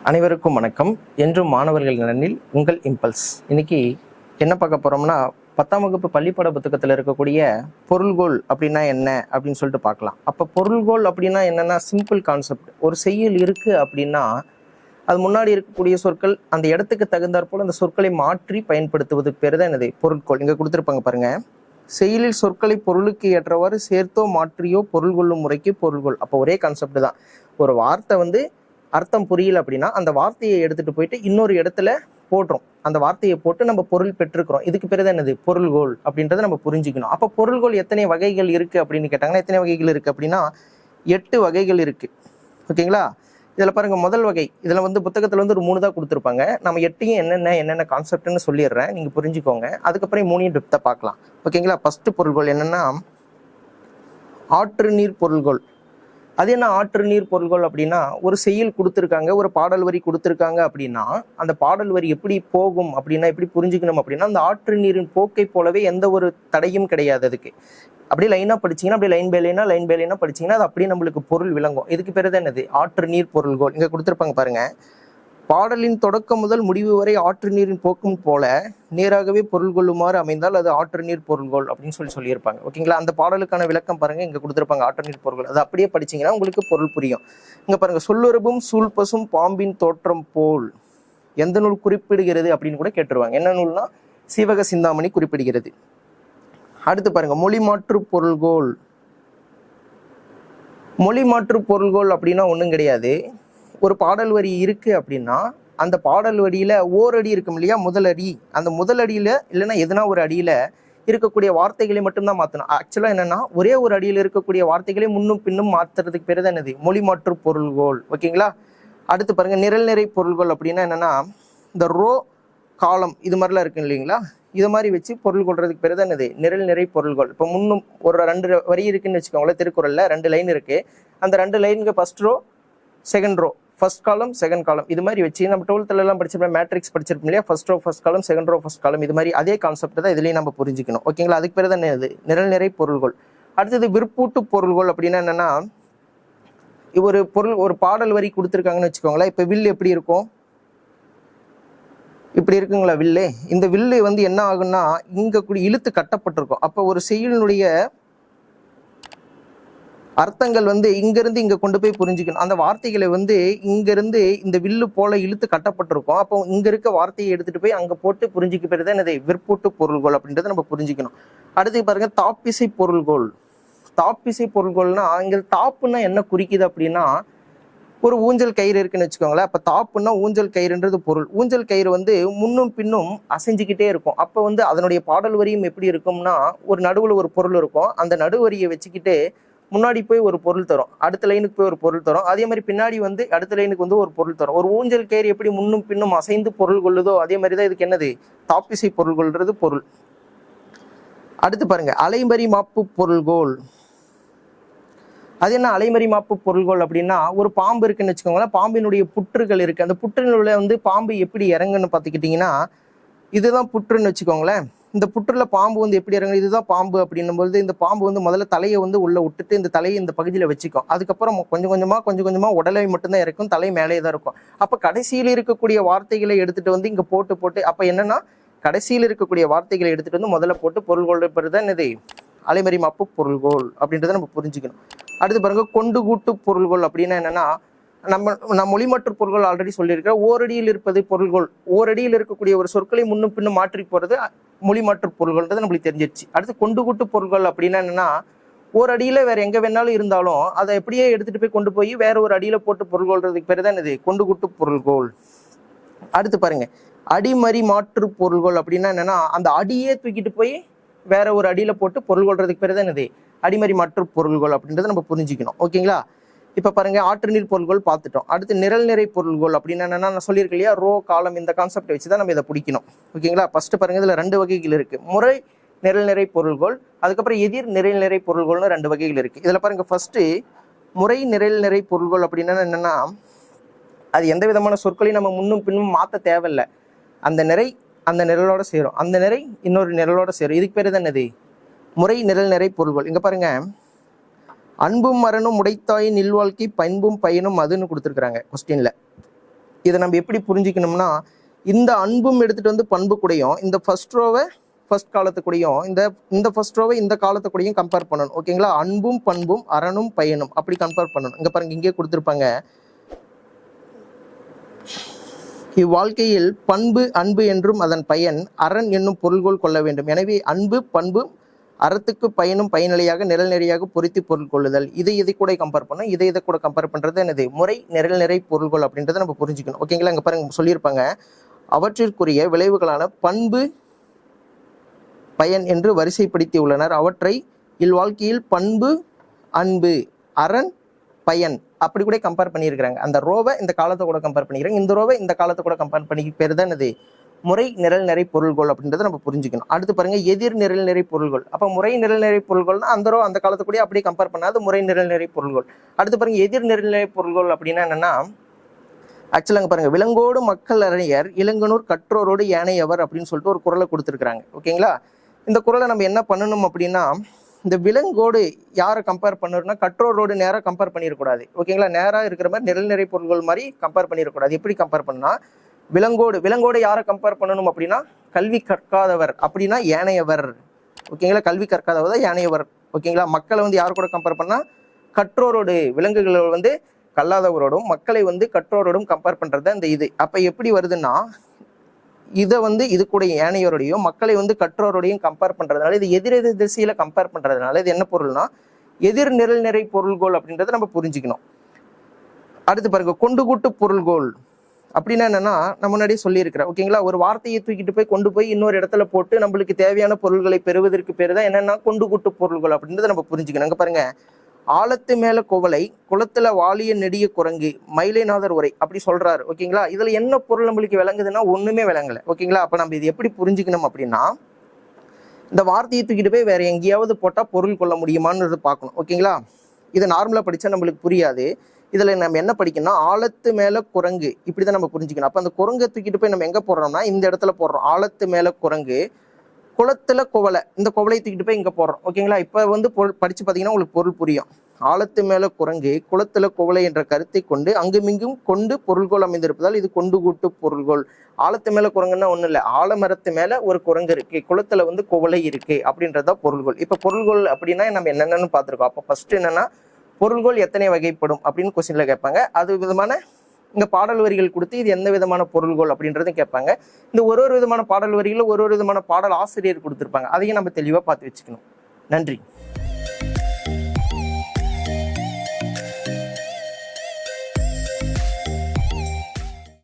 அனைவருக்கும் வணக்கம். என்றும் மாணவர்கள் நலனில் உங்கள் இம்பல்ஸ். இன்னைக்கு என்ன பார்க்க போறோம்னா, 10ஆம் வகுப்பு பள்ளிப்பாட புத்தகத்தில் இருக்கக்கூடிய பொருள்கோள் அப்படின்னா என்ன அப்படின்னு சொல்லிட்டு பார்க்கலாம். அப்போ பொருள்கோள் அப்படின்னா என்னன்னா, சிம்பிள் கான்செப்ட். ஒரு செய்யுள் இருக்கு அப்படின்னா அது முன்னாடி இருக்கக்கூடிய சொற்கள் அந்த இடத்துக்கு தகுந்தாற் போல அந்த சொற்களை மாற்றி பயன்படுத்துவதுக்கு பேர் தான் என்னது, பொருட்கோள். இங்கே கொடுத்துருப்பாங்க பாருங்க, செயலில் சொற்களை பொருளுக்கு ஏற்றவாறு சேர்த்தோ மாற்றியோ பொருள் கொள்ளும் முறைக்கு பொருள்கோள். அப்போ ஒரே கான்செப்ட் தான். ஒரு வார்த்தை அர்த்தம் புரியல அப்படின்னா அந்த வார்த்தையை எடுத்துட்டு போயிட்டு இன்னொரு இடத்துல போடுறோம். அந்த வார்த்தையை போட்டு நம்ம பொருள் பெற்றிருக்கிறோம். இதுக்கு பேர் தான் என்னது, பொருள்கோள் அப்படின்றத நம்ம புரிஞ்சுக்கணும். அப்போ பொருள்கோள் எத்தனை வகைகள் இருக்கு அப்படின்னு கேட்டாங்கன்னா, எத்தனை வகைகள் இருக்கு அப்படின்னா 8 வகைகள் இருக்கு. ஓகேங்களா? இதில் பாருங்க, முதல் வகை இதில் புத்தகத்தில் ஒரு 3 தான் கொடுத்துருப்பாங்க. நம்ம 8யும் என்னென்ன கான்செப்ட்னு சொல்லிடுறேன், நீங்கள் புரிஞ்சுக்கோங்க. அதுக்கப்புறம் 3யும் டெப்த்தாக பார்க்கலாம். ஓகேங்களா? ஃபர்ஸ்ட் பொருள்கோள் என்னன்னா, ஆற்று நீர் பொருள்கோள். அது என்ன ஆற்று நீர் பொருள்கோள் அப்படின்னா, ஒரு செய்யுள் கொடுத்துருக்காங்க, ஒரு பாடல் வரி கொடுத்துருக்காங்க அப்படின்னா அந்த பாடல் வரி எப்படி போகும் அப்படின்னா எப்படி புரிஞ்சுக்கணும் அப்படின்னா, அந்த ஆற்று நீரின் போக்கை போலவே எந்த ஒரு தடையும் கிடையாது. அதுக்கு அப்படியே லைனாக படிச்சிங்கன்னா, அப்படியே லைன் பை லைனாக படிச்சிங்கன்னா அது அப்படியே நம்மளுக்கு பொருள் விளங்கும். இதுக்கு பேர் தான் என்னது, ஆற்று நீர் பொருள்கோள். இங்கே கொடுத்துருப்பாங்க பாருங்க, பாடலின் தொடக்கம் முதல் முடிவு வரை ஆற்று நீரின் போக்கும் போல நேராகவே பொருள் கொள்ளுமாறு அமைந்தால் அது ஆற்று நீர் பொருள்கோள் அப்படின்னு சொல்லியிருப்பாங்க. ஓகேங்களா? அந்த பாடலுக்கான விளக்கம் பாருங்க, இங்க கொடுத்துருப்பாங்க ஆற்று நீர் பொருள்கோள். அது அப்படியே படிச்சீங்கன்னா உங்களுக்கு பொருள் புரியும். இங்க பாருங்க, சொல்லுறவும் சூழ்பசும் பாம்பின் தோற்றம் போல் எந்த நூல் குறிப்பிடுகிறது அப்படின்னு கூட கேட்டுருவாங்க. என்ன நூல்னா, சீவக சிந்தாமணி குறிப்பிடுகிறது. அடுத்து பாருங்க, மொழி மாற்று பொருள்கோள். மொழி மாற்று பொருள்கோள் அப்படின்னா ஒன்றும் கிடையாது. ஒரு பாடல் வரி இருக்கு அப்படின்னா அந்த பாடல் வரியில ஓரடி இருக்கும் இல்லையா, முதலடி, அந்த முதலடியில இல்லைன்னா எதுனா ஒரு அடியில இருக்கக்கூடிய வார்த்தைகளை மட்டும்தான் மாற்றணும். ஆக்சுவலா என்னன்னா, ஒரே ஒரு அடியில் இருக்கக்கூடிய வார்த்தைகளை முன்னும் பின்னும் மாத்துறதுக்கு பேர் தான் என்னது, மொழி மாற்று பொருள்கோள். ஓகேங்களா? அடுத்து பாருங்க, நிரல் நிறை பொருள்கோள் அப்படின்னா என்னன்னா, இந்த ரோ காலம் இது மாதிரிலாம் இருக்கு இல்லைங்களா, இது மாதிரி வச்சு பொருள் கொள்றதுக்கு பேர் தான் என்னது, நிரல் நிறை பொருள்கோள். இப்போ முன்னும் ஒரு 2 வரி இருக்குன்னு வச்சுக்கோங்களேன், திருக்குறள்ல 2 லைன் இருக்கு. அந்த 2 லைனுக்கு first row second row, first column second column, இது மாதிரி வச்சு நம்ம 12th எல்லாம் படிச்சிருப்போம், மேட்ரிக்ஸ் படிச்சிருப்போம் இல்லையா, first row first column, second row first column, இது மாதிரி அதே கான்செப்ட் தான் இதுலயும் நம்ம புரிஞ்சுக்கணும். ஓகேங்களா? அதுக்கு பேர் தான் என்னது, நிரல் நிறை பொருள்கோள். அடுத்தது விற்பூட்டு பொருள்கோள் அப்படின்னா என்னன்னா, ஒரு பாடல் வரி கொடுத்துருக்காங்கன்னு வச்சுக்கோங்களேன். இப்போ வில் எப்படி இருக்கும், இப்படி இருக்குங்களா வில்லு. இந்த வில்லு என்ன ஆகுன்னா, இங்க கூடி இழுத்து கட்டப்பட்டிருக்கும். அப்போ ஒரு செய்யுளுடைய அர்த்தங்கள் இங்கிருந்து இங்க கொண்டு போய் புரிஞ்சுக்கணும். அந்த வார்த்தைகளை இங்கிருந்து இந்த வில்லு போல இழுத்து கட்டப்பட்டிருக்கும். அப்போ இங்க இருக்க வார்த்தையை எடுத்துட்டு போய் அங்க போட்டு புரிஞ்சுக்க பேர் தான் என்னது, விற்பூட்டு பொருள்கோள் அப்படின்றத நம்ம புரிஞ்சுக்கணும். அடுத்து பாருங்க, தாப்பிசை பொருள்கோள். தாப்பிசை பொருள்கோள்னா, இங்க தாப்புன்னா என்ன குறிக்குது அப்படின்னா, ஒரு ஊஞ்சல் கயிறு இருக்குன்னு வச்சுக்கோங்களேன். அப்ப தாப்புன்னா ஊஞ்சல் கயிறுன்றது பொருள். ஊஞ்சல் கயிறு முன்னும் பின்னும் அசைஞ்சுக்கிட்டே இருக்கும். அப்ப அதனுடைய பாடல் வரியும் எப்படி இருக்கும்னா, ஒரு நடுவுல ஒரு பொருள் இருக்கும். அந்த நடுவரியை வச்சுக்கிட்டு முன்னாடி போய் ஒரு பொருள் தரும், அடுத்த லைனுக்கு போய் ஒரு பொருள் தரும், அதே மாதிரி பின்னாடி அடுத்த லைனுக்கு ஒரு பொருள் தரும். ஒரு ஊஞ்சல் கயிறு எப்படி முன்னும் பின்னும் அசைந்து பொருள் கொள்ளுதோ அதே மாதிரி தான் இதுக்கு என்னது, தாப்பிசை பொருள் கொள்றது பொருள். அடுத்து பாருங்க, அலைமறி மாப்பு பொருள்கோள். அது என்ன அலைமறி மாப்பு பொருள்கோள் அப்படின்னா, ஒரு பாம்பு இருக்குன்னு வச்சுக்கோங்களேன், பாம்பினுடைய புற்றுகள் இருக்கு. அந்த புற்றினுள்ள பாம்பு எப்படி இறங்குன்னு பார்த்துக்கிட்டிங்கன்னா, இதுதான் புற்றுன்னு வச்சுக்கோங்களேன். இந்த புற்றுல பாம்பு எப்படி இறங்குது, இதுதான் பாம்பு அப்படின்னும் போது இந்த பாம்பு முதல்ல தலையை உள்ள விட்டுட்டு இந்த தலையை இந்த பகுதியில் வச்சுக்கும். அதுக்கப்புறம் கொஞ்சம் கொஞ்சமா உடலை மட்டும்தான் இறக்கும், தலை மேலே தான் இருக்கும். அப்போ கடைசியில் இருக்கக்கூடிய வார்த்தைகளை எடுத்துட்டு இங்க போட்டு அப்போ என்னன்னா, கடைசியில் இருக்கக்கூடிய வார்த்தைகளை எடுத்துட்டு முதல்ல போட்டு பொருள் கொள்றது தான் என்னது, அலைமறி மாப்பு பொருள்கோள் அப்படின்றத நம்ம புரிஞ்சுக்கணும். அடுத்து பாருங்க, கொண்டு கூட்டு பொருள்கோள் அப்படின்னா என்னன்னா, நம்ம மொழி மாற்று பொருள்கள் ஆல்ரெடி சொல்லியிருக்கிறேன். ஓரடியில் இருப்பது பொருள்கோள். ஓரடியில் இருக்கக்கூடிய ஒரு சொற்களை முன்னும் பின்னும் மாற்றி போறது மொழி மாற்று பொருள்கள்ன்றது நம்மளுக்கு தெரிஞ்சிருச்சு. அடுத்து கொண்டு கூட்டு பொருள்கள் அப்படின்னா என்னன்னா, ஒரு அடியில வேற எங்க வேணாலும் இருந்தாலும் அதை எப்படியே எடுத்துட்டு போய் கொண்டு போய் வேற ஒரு அடியில போட்டு பொருள் கொள்றதுக்கு பேர் தான் இது, கொண்டு கூட்டு பொருள்கோள். அடுத்து பாருங்க, அடிமறி மாற்று பொருள்கோள் அப்படின்னா என்னன்னா, அந்த அடியே தூக்கிட்டு போய் வேற ஒரு அடியில போட்டு பொருள் கொள்றதுக்கு பேர் தான் என்னது, அடிமறி மாற்று பொருள்கோள் அப்படின்றத நம்ம புரிஞ்சுக்கணும். ஓகேங்களா? இப்ப பாருங்க, ஆற்று நீர் பொருள்கோள் பார்த்துட்டோம். அடுத்து நிரல் நிறை பொருள்கோள் அப்படின்னா என்னன்னா, நான் சொல்லியிருக்கேன் இல்லையா, ரோ காலம், இந்த கான்செப்ட் வச்சுதான் நம்ம இதை பிடிக்கணும். ஓகேங்களா? ஃபர்ஸ்ட் பாருங்க, இதுல 2 வகைகள் இருக்கு. முறை நிரல் நிறை பொருள்கோள், அதுக்கப்புறம் எதிர் நிரல் நிறை பொருள்கோள்னு 2 வகைகள் இருக்கு. இதுல பாருங்க, ஃபர்ஸ்ட் முறை நிரல் நிறை பொருள்கோள் அப்படின்னா என்னன்னா, அது எந்த விதமான சொற்களையும் நம்ம முன்னும் பின்னும் மாற்ற தேவையில்லை. அந்த நிறை அந்த நிரலோட சேரும், அந்த நிறை இன்னொரு நிரலோட சேரும். இதுக்கு பேரு தான் என்னது, முறை நிரல் நிறை பொருள்கோள். இங்க பாருங்க, அன்பும் மரணும் உடைத்தாயின் இல்வாழ்க்கை பண்பும் பயனும் அதுன்னு கொடுத்துருக்குறாங்க கொஸ்டின்ல. இதை நம்ம எப்படி புரிஞ்சுக்கணும்னா, இந்த அன்பும் எடுத்துட்டு வந்து பண்பு கூடயும் இந்த ஃபர்ஸ்ட் ரோவை ஃபர்ஸ்ட் காலத்துக்கூடையும் இந்த ஃபர்ஸ்ட் ரோவை இந்த காலத்துக்கூடையும் கம்பேர் பண்ணணும். ஓகேங்களா? அன்பும் பண்பும் அறனும் பயனும் அப்படி கம்பேர் பண்ணணும். இங்க பாருங்க, இங்கே கொடுத்துருப்பாங்க, இவ்வாழ்க்கையில் பண்பு அன்பு என்றும் அதன் பயன் அரண் என்னும் பொருள்கோள் கொள்ள வேண்டும். எனவே அன்பு பண்பு அறத்துக்கு பயனும் பயனிலையாக நிரல்நெறியாக பொருத்தி பொருள் கொள்ளுதல். இதை கூட கம்பேர் பண்ணணும். இதை கூட கம்பேர் பண்றது என்னது? முறை நிரல்நிறை பொருள்கோள் அப்படின்றத நம்ம புரிஞ்சுக்கணும். ஓகேங்களா? இங்க பாருங்க சொல்லியிருப்பாங்க, அவற்றிற்குரிய விளைவுகளான பண்பு பயன் என்று வரிசைப்படுத்தி உள்ளனர். அவற்றை இல்வாழ்க்கையில் பண்பு அன்பு அரண் பயன் அப்படி கூட கம்பேர் பண்ணியிருக்கிறாங்க. அந்த ரோவை இந்த காலத்தை கூட கம்பேர் பண்ணிக்கிறாங்க, இந்த ரோவை இந்த காலத்தை கூட கம்பேர் பண்ணி பேர் தான் இது முறை நிரல் நிறை பொருள்கோள் அப்படின்றத நம்ம புரிஞ்சுக்கணும். அடுத்து பாருங்க, எதிர் நிரல் நிறை பொருள்கோள். அப்ப முறை நிரல் நிறை பொருள்கோள்னா அந்த ரோ அந்த காலத்து கூட அப்படியே கம்பேர் பண்ணாது முறை நிரல் நிறை பொருள்கோள். அடுத்து பாருங்க, எதிர் நிரல் நிறை பொருள்கோள் அப்படின்னா என்னன்னா, ஆக்சுவலாக பாருங்க, விலங்கோடு மக்கள் அறிஞர் இளங்கனூர் கற்றோரோடு ஏனையவர் அப்படின்னு சொல்லிட்டு ஒரு குறளை கொடுத்துருக்காங்க. ஓகேங்களா? இந்த குறளை நம்ம என்ன பண்ணணும் அப்படின்னா, இந்த விலங்கோடு யாரை கம்பேர் பண்ணணும்னா கற்றோரோடு நேராக கம்பேர் பண்ணிடக்கூடாது. ஓகேங்களா? நேராக இருக்கிற மாதிரி நிரல் நிறை பொருள்கள் மாதிரி கம்பேர் பண்ணிடக்கூடாது. எப்படி கம்பேர் பண்ணா, விலங்கோடு யாரை கம்பேர் பண்ணணும் அப்படின்னா கல்வி கற்காதவர் அப்படின்னா ஏனையவர். ஓகேங்களா? கல்வி கற்காதவர் தான் ஏனையவர். ஓகேங்களா? மக்களை வந்து யாரு கூட கம்பேர் பண்ணா கற்றோரோடு, விலங்குகள் வந்து கல்லாதவரோடும் மக்களை வந்து கற்றோரோடும் கம்பேர் பண்றது அந்த இது. அப்ப எப்படி வருதுன்னா, இதை வந்து இது கூட ஏனையோரோடையும் மக்களை வந்து கற்றோரோடையும் கம்பேர் பண்றதுனால, இது எதிரெதிர் திசையில கம்பேர் பண்றதுனால இது என்ன பொருள்னா எதிர் நிரல் நிறை பொருள்கோள் அப்படின்றத நம்ம புரிஞ்சுக்கணும். அடுத்து பாருங்க, கொண்டு கூட்டு பொருள்கோள் அப்படின்னா என்னன்னா, நான் முன்னாடியே சொல்லியிருக்கிறேன். ஓகேங்களா? ஒரு வார்த்தையை தூக்கிட்டு போய் கொண்டு போய் இன்னொரு இடத்துல போட்டு நம்மளுக்கு தேவையான பொருள்களை பெறுவதற்கு பேர் தான் என்னன்னா கொண்டு கூட்டு பொருள்கள் அப்படின்றத நம்ம புரிஞ்சுக்கணும். அங்க பாருங்க, ஆழத்து மேல குவளை குளத்துல வாலிய நெடிய குரங்கு மயிலைநாதர் உரை அப்படி சொல்றாரு. ஓகேங்களா? இதுல என்ன பொருள் நம்மளுக்கு விளங்குதுன்னா ஒண்ணுமே விளங்கல. ஓகேங்களா? அப்ப நம்ம இது எப்படி புரிஞ்சுக்கணும் அப்படின்னா, இந்த வார்த்தையை தூக்கிட்டு போய் வேற எங்கேயாவது போட்டா பொருள் கொள்ள முடியுமான்னு பார்க்கணும். ஓகேங்களா? இதை நார்மலா படிச்சா நம்மளுக்கு புரியாது. இதுல நம்ம என்ன படிக்கணும்னா, ஆழத்து மேல குரங்கு இப்படிதான் நம்ம புரிஞ்சுக்கணும். அப்ப அந்த குரங்கை தூக்கிட்டு போய் நம்ம எங்க போடுறோம்னா இந்த இடத்துல போடுறோம். ஆழத்து மேல குரங்கு குளத்துல குவளை, இந்த குவளையை தூக்கிட்டு போய் இங்க போடுறோம். ஓகேங்களா? இப்ப வந்து படிச்சு பாத்தீங்கன்னா உங்களுக்கு பொருள் புரியும். ஆழத்து மேல குரங்கு குளத்துல குவளை என்ற கருத்தை கொண்டு அங்குமிங்கும் கொண்டு பொருள்கோள் அமைந்திருப்பதால் இது கொண்டு கூட்டு பொருள்கோள். ஆழத்து மேல குரங்குன்னா ஒண்ணு இல்லை, ஆலமரத்து மேல ஒரு குரங்கு இருக்கு, குளத்துல வந்து குவளை இருக்கு அப்படின்றத பொருள்கோள். இப்ப பொருள்கோள் அப்படின்னா நம்ம என்னென்னு பார்த்திருக்கோம். அப்ப ஃபர்ஸ்ட் என்னன்னா, பொருள்கோள் எத்தனை வகைப்படும் அப்படின்னு கொஸ்டின்ல கேட்பாங்க. அது விதமான இங்க பாடல் வரிகள் கொடுத்து இது எந்த விதமான பொருள்கோள் அப்படின்றதும் கேட்பாங்க. இந்த ஒரு விதமான பாடல் வரிகளில் ஒரு விதமான பாடல் ஆசிரியர் கொடுத்திருப்பாங்க. அதையும் நம்ம தெளிவா பார்த்து வச்சுக்கணும். நன்றி.